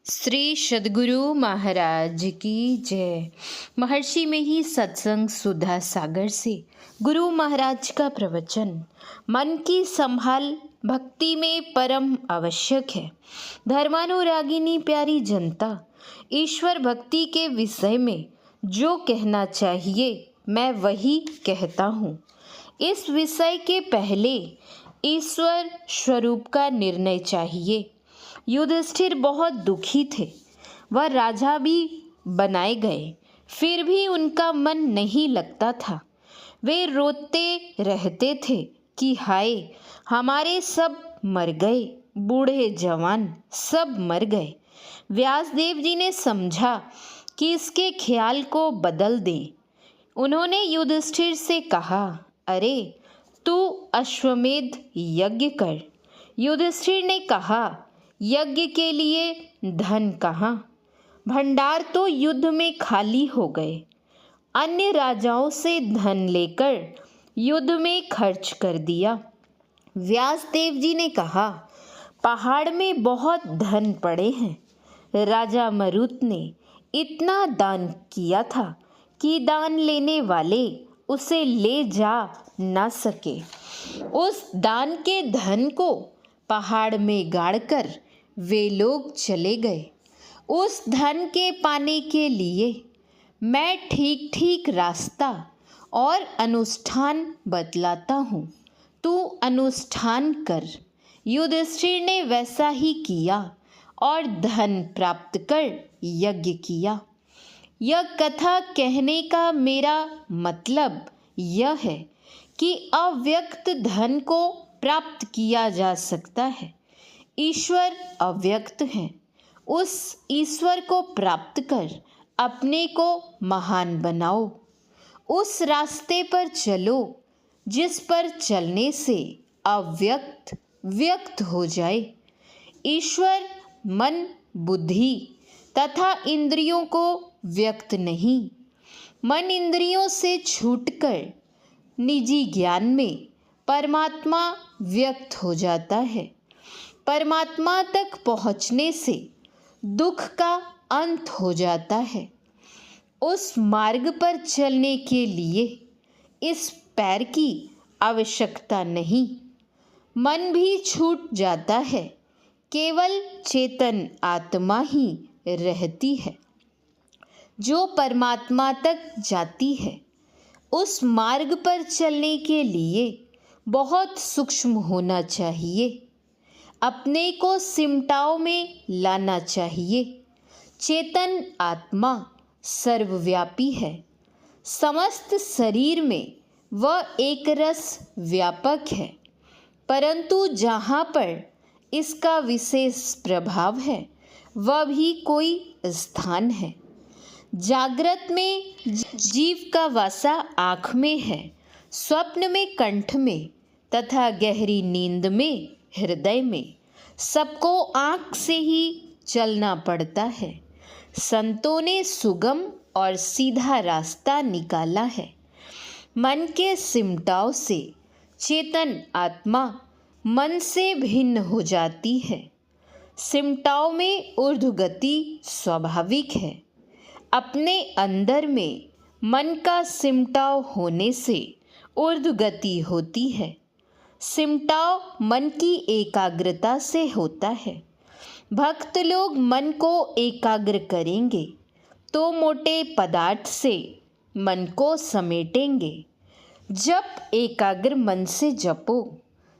श्री सद्गुरु महाराज की जय। महर्षि में ही सत्संग सुधा सागर से गुरु महाराज का प्रवचन। मन की संभाल भक्ति में परम आवश्यक है। धर्मानुरागिनी प्यारी जनता, ईश्वर भक्ति के विषय में जो कहना चाहिए मैं वही कहता हूँ। इस विषय के पहले ईश्वर स्वरूप का निर्णय चाहिए। युधिष्ठिर बहुत दुखी थे। वह राजा भी बनाए गए, फिर भी उनका मन नहीं लगता था। वे रोते रहते थे कि हाय, हमारे सब मर गए, बूढ़े जवान सब मर गए। व्यासदेव जी ने समझा कि इसके ख्याल को बदल दें। उन्होंने युधिष्ठिर से कहा, अरे तू अश्वमेध यज्ञ कर। युधिष्ठिर ने कहा, यज्ञ के लिए धन कहाँ? भंडार तो युद्ध में खाली हो गए। अन्य राजाओं से धन लेकर युद्ध में खर्च कर दिया। व्यासदेव जी ने कहा, पहाड़ में बहुत धन पड़े हैं। राजा मरुत ने इतना दान किया था कि दान लेने वाले उसे ले जा ना सके। उस दान के धन को पहाड़ में गाड़कर वे लोग चले गए। उस धन के पाने के लिए मैं ठीक ठीक रास्ता और अनुष्ठान बतलाता हूँ, तू अनुष्ठान कर। युधिष्ठिर ने वैसा ही किया और धन प्राप्त कर यज्ञ किया। यह कथा कहने का मेरा मतलब यह है कि अव्यक्त धन को प्राप्त किया जा सकता है। ईश्वर अव्यक्त है। उस ईश्वर को प्राप्त कर अपने को महान बनाओ। उस रास्ते पर चलो जिस पर चलने से अव्यक्त व्यक्त हो जाए। ईश्वर मन, बुद्धि तथा इंद्रियों को व्यक्त नहीं। मन इंद्रियों से छूटकर निजी ज्ञान में परमात्मा व्यक्त हो जाता है। परमात्मा तक पहुँचने से दुख का अंत हो जाता है। उस मार्ग पर चलने के लिए इस पैर की आवश्यकता नहीं। मन भी छूट जाता है, केवल चेतन आत्मा ही रहती है जो परमात्मा तक जाती है। उस मार्ग पर चलने के लिए बहुत सूक्ष्म होना चाहिए। अपने को सिमटाव में लाना चाहिए। चेतन आत्मा सर्वव्यापी है। समस्त शरीर में वह एक रस व्यापक है, परंतु जहाँ पर इसका विशेष प्रभाव है वह भी कोई स्थान है। जागृत में जीव का वासा आँख में है, स्वप्न में कंठ में तथा गहरी नींद में हृदय में। सबको आँख से ही चलना पड़ता है। संतों ने सुगम और सीधा रास्ता निकाला है। मन के सिमटाव से चेतन आत्मा मन से भिन्न हो जाती है। सिमटाव में ऊर्ध्वगति स्वाभाविक है। अपने अंदर में मन का सिमटाव होने से ऊर्ध्वगति होती है। सिमटाव मन की एकाग्रता से होता है। भक्त लोग मन को एकाग्र करेंगे तो मोटे पदार्थ से मन को समेटेंगे। जप एकाग्र मन से जपो।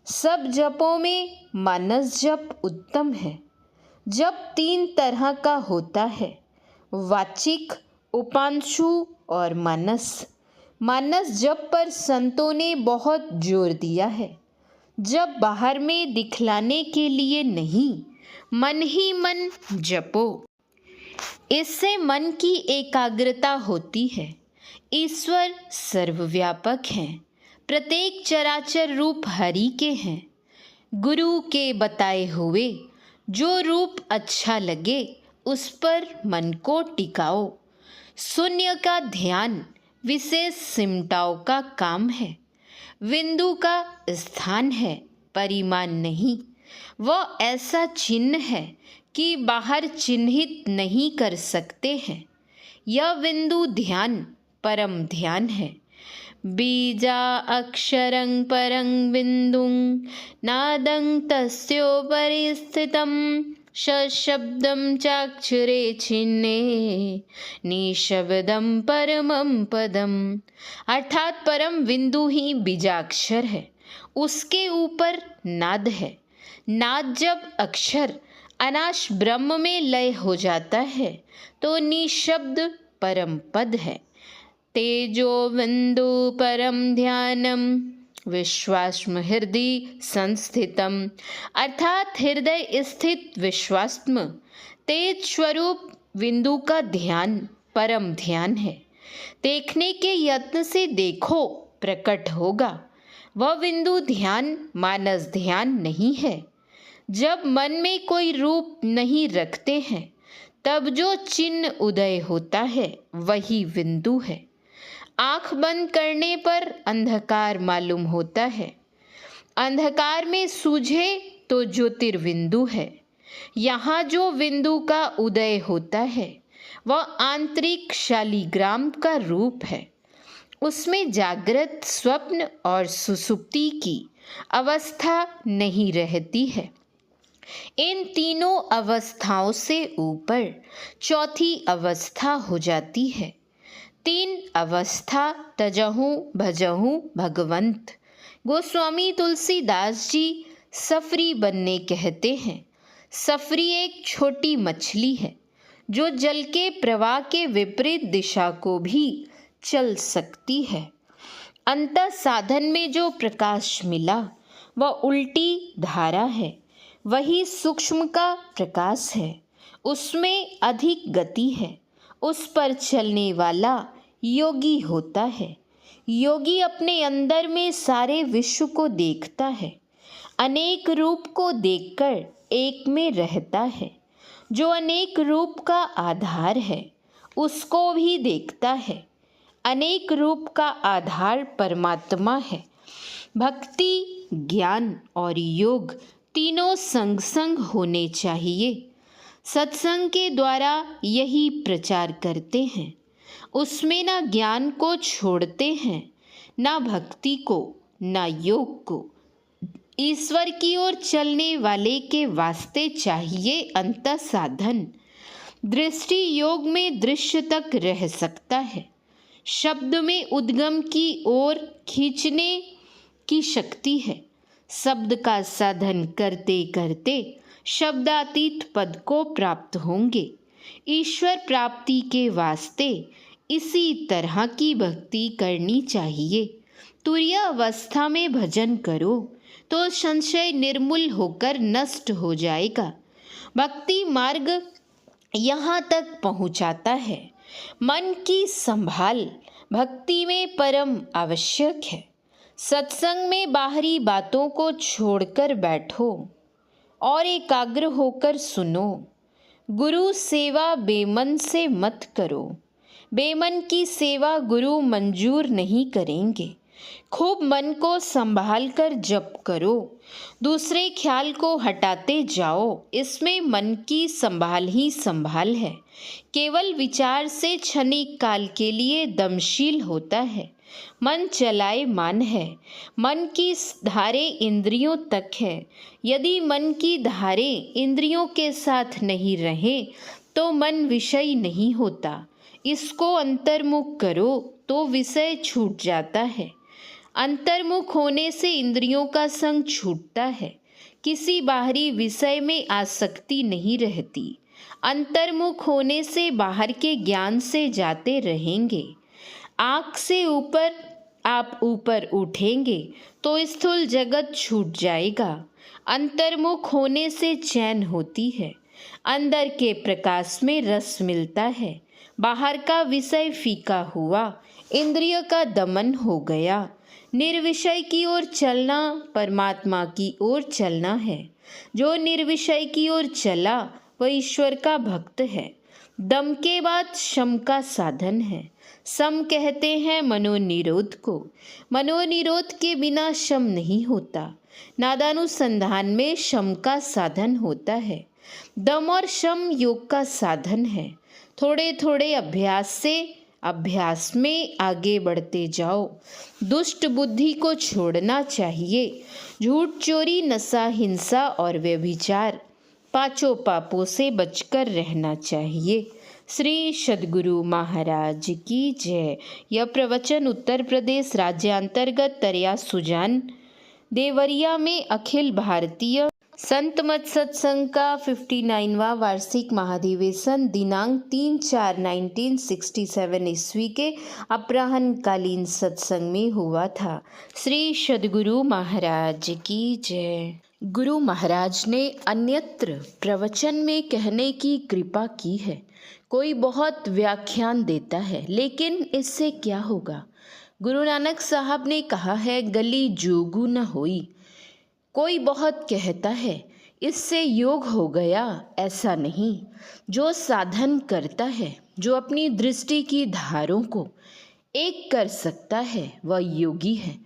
सब जपों में मानस जप उत्तम है। जप 3 तरह का होता है, वाचिक, उपांशु और मानस। मानस जप पर संतों ने बहुत जोर दिया है। जब बाहर में दिखलाने के लिए नहीं, मन ही मन जपो। इससे मन की एकाग्रता होती है। ईश्वर सर्वव्यापक हैं। प्रत्येक चराचर रूप हरि के हैं। गुरु के बताए हुए जो रूप अच्छा लगे उस पर मन को टिकाओ। शून्य का ध्यान विशेष सिमटाव का काम है। बिंदु का स्थान है, परिमाण नहीं। वह ऐसा चिन्ह है कि बाहर चिन्हित नहीं कर सकते हैं। यह बिंदु ध्यान परम ध्यान है। बीजा अक्षरं परं बिंदुं नादं तस्योपरि स्थितं सशब्दं चाक्षरे छिन्ने निशब्दं परमं पदम। अर्थात परम बिंदु ही बीजाक्षर है, उसके ऊपर नाद है। नाद जब अक्षर अनाश ब्रह्म में लय हो जाता है तो निशब्द परम पद है। तेजो बिंदु परम ध्यानम विश्वास्म हृदय संस्थितम। अर्थात हृदय स्थित विश्वास्म तेज स्वरूप बिंदु का ध्यान परम ध्यान है। देखने के यत्न से देखो प्रकट होगा। वह बिंदु ध्यान मानस ध्यान नहीं है। जब मन में कोई रूप नहीं रखते हैं तब जो चिन्ह उदय होता है वही बिंदु है। आँख बंद करने पर अंधकार मालूम होता है। अंधकार में सूझे तो ज्योतिर्बिंदु है। यहाँ जो बिंदु का उदय होता है वह आंतरिक शालिग्राम का रूप है। उसमें जागृत, स्वप्न और सुसुप्ति की अवस्था नहीं रहती है। इन तीनों अवस्थाओं से ऊपर चौथी अवस्था हो जाती है। तीन अवस्था तजहु भजहु भगवंत। गोस्वामी तुलसीदास जी सफरी बनने कहते हैं। सफरी एक छोटी मछली है जो जल के प्रवाह के विपरीत दिशा को भी चल सकती है। अंतः साधन में जो प्रकाश मिला वह उल्टी धारा है, वही सूक्ष्म का प्रकाश है। उसमें अधिक गति है। उस पर चलने वाला योगी होता है। योगी अपने अंदर में सारे विश्व को देखता है। अनेक रूप को देखकर एक में रहता है। जो अनेक रूप का आधार है उसको भी देखता है। अनेक रूप का आधार परमात्मा है। भक्ति, ज्ञान और योग तीनों संग संग होने चाहिए। सत्संग के द्वारा यही प्रचार करते हैं। उसमें ना ज्ञान को छोड़ते हैं, ना भक्ति को, ना योग को। ईश्वर की ओर चलने वाले के वास्ते चाहिए अंतः साधन। दृष्टि योग में दृश्य तक रह सकता है। शब्द में उद्गम की ओर खींचने की शक्ति है। शब्द का साधन करते करते शब्दातीत पद को प्राप्त होंगे। ईश्वर प्राप्ति के वास्ते इसी तरह की भक्ति करनी चाहिए। तुरीय अवस्था में भजन करो तो संशय निर्मूल होकर नष्ट हो जाएगा। भक्ति मार्ग यहाँ तक पहुँचाता है। मन की संभाल भक्ति में परम आवश्यक है। सत्संग में बाहरी बातों को छोड़कर बैठो और एकाग्र होकर सुनो। गुरु सेवा बेमन से मत करो। बेमन की सेवा गुरु मंजूर नहीं करेंगे। खूब मन को संभाल कर जप करो। दूसरे ख्याल को हटाते जाओ। इसमें मन की संभाल ही संभाल है। केवल विचार से क्षणिक काल के लिए दमशील होता है। मन चलाए मान है। मन की धारे इंद्रियों तक है। यदि मन की धारे इंद्रियों के साथ नहीं रहे तो मन विषय नहीं होता। इसको अंतर्मुख करो तो विषय छूट जाता है। अंतर्मुख होने से इंद्रियों का संग छूटता है। किसी बाहरी विषय में आसक्ति नहीं रहती। अंतर्मुख होने से बाहर के ज्ञान से जाते रहेंगे। आँख से ऊपर आप ऊपर उठेंगे तो स्थूल जगत छूट जाएगा। अंतर्मुख होने से चैन होती है। अंदर के प्रकाश में रस मिलता है। बाहर का विषय फीका हुआ। इंद्रिय का दमन हो गया। निर्विषय की ओर चलना परमात्मा की ओर चलना है। जो निर्विषय की ओर चला वह ईश्वर का भक्त है। दम के बाद शम का साधन है। सम कहते हैं मनोनिरोध को। मनोनिरोध के बिना शम नहीं होता। नादानुसंधान में शम का साधन होता है। दम और शम योग का साधन है। थोड़े थोड़े अभ्यास में आगे बढ़ते जाओ। दुष्ट बुद्धि को छोड़ना चाहिए। झूठ, चोरी, नशा, हिंसा और व्यभिचार पांचों पापों से बचकर रहना चाहिए। श्री सद्गुरु महाराज की जय। यह प्रवचन उत्तर प्रदेश राज्य अंतर्गत तरिया सुजान देवरिया में अखिल भारतीय संत मत सत्संग का 59वां वार्षिक महाधिवेशन दिनांक 3/4/1967 ईस्वी के अपराह्नकालीन सत्संग में हुआ था। श्री सद्गुरु महाराज की जय। गुरु महाराज ने अन्यत्र प्रवचन में कहने की कृपा की है। कोई बहुत व्याख्यान देता है, लेकिन इससे क्या होगा? गुरु नानक साहब ने कहा है, गली जोगू न होई। कोई बहुत कहता है इससे योग हो गया, ऐसा नहीं। जो साधन करता है, जो अपनी दृष्टि की धारों को एक कर सकता है, वह योगी है।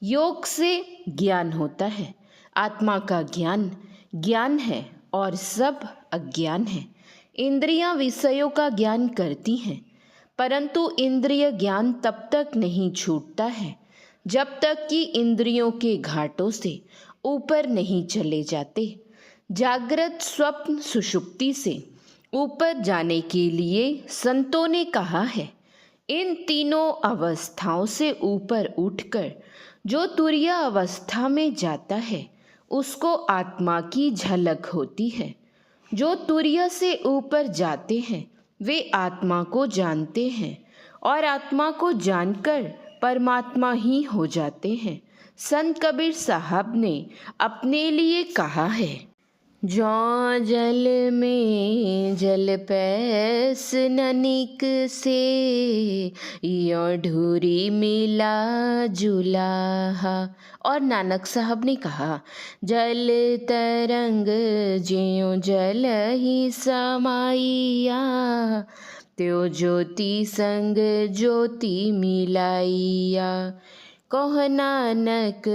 योग से ज्ञान होता है। आत्मा का ज्ञान ज्ञान है और सब अज्ञान है। इंद्रियां विषयों का ज्ञान करती हैं, परंतु इंद्रिय ज्ञान तब तक नहीं छूटता है जब तक कि इंद्रियों के घाटों से ऊपर नहीं चले जाते। जागृत, स्वप्न, सुषुप्ति से ऊपर जाने के लिए संतों ने कहा है, इन तीनों अवस्थाओं से ऊपर उठकर जो तुरीय अवस्था में जाता है, उसको आत्मा की झलक होती है। जो तुरीय से ऊपर जाते हैं, वे आत्मा को जानते हैं और आत्मा को जानकर परमात्मा ही हो जाते हैं। संत कबीर साहब ने अपने लिए कहा है, जौ जल में जल पैस ननिक से, यो ढूरी मिला जुलाहा। और नानक साहब ने कहा, जल तरंग ज्यों जल ही समाइया, त्यो ज्योति संग ज्योति मिलाइया। कह नानक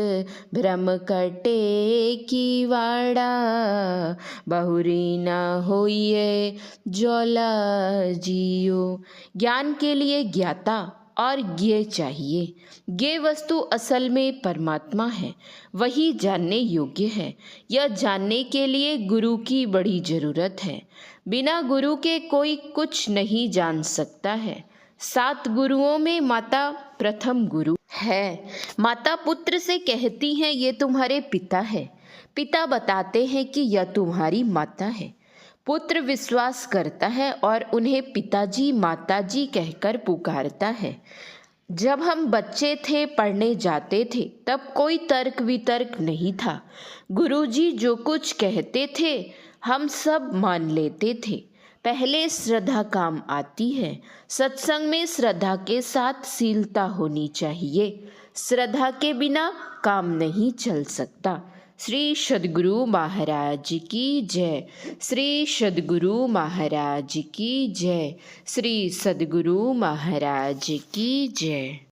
भ्रम कटे की वाड़ा, बहुरी न होइए ज्वाला जियो। ज्ञान के लिए ज्ञाता और ज्ञेय चाहिए। ज्ञेय वस्तु असल में परमात्मा है, वही जानने योग्य है। यह जानने के लिए गुरु की बड़ी जरूरत है। बिना गुरु के कोई कुछ नहीं जान सकता है। 7 गुरुओं में माता प्रथम गुरु है। माता पुत्र से कहती हैं, ये तुम्हारे पिता है। पिता बताते हैं कि यह तुम्हारी माता है। पुत्र विश्वास करता है और उन्हें पिताजी माताजी कहकर पुकारता है। जब हम बच्चे थे, पढ़ने जाते थे, तब कोई तर्क वितर्क नहीं था। गुरुजी जो कुछ कहते थे, हम सब मान लेते थे। पहले श्रद्धा काम आती है। सत्संग में श्रद्धा के साथ शीलता होनी चाहिए। श्रद्धा के बिना काम नहीं चल सकता। श्री सद्गुरु महाराज की जय। श्री सद्गुरु महाराज की जय। श्री सद्गुरु महाराज की जय।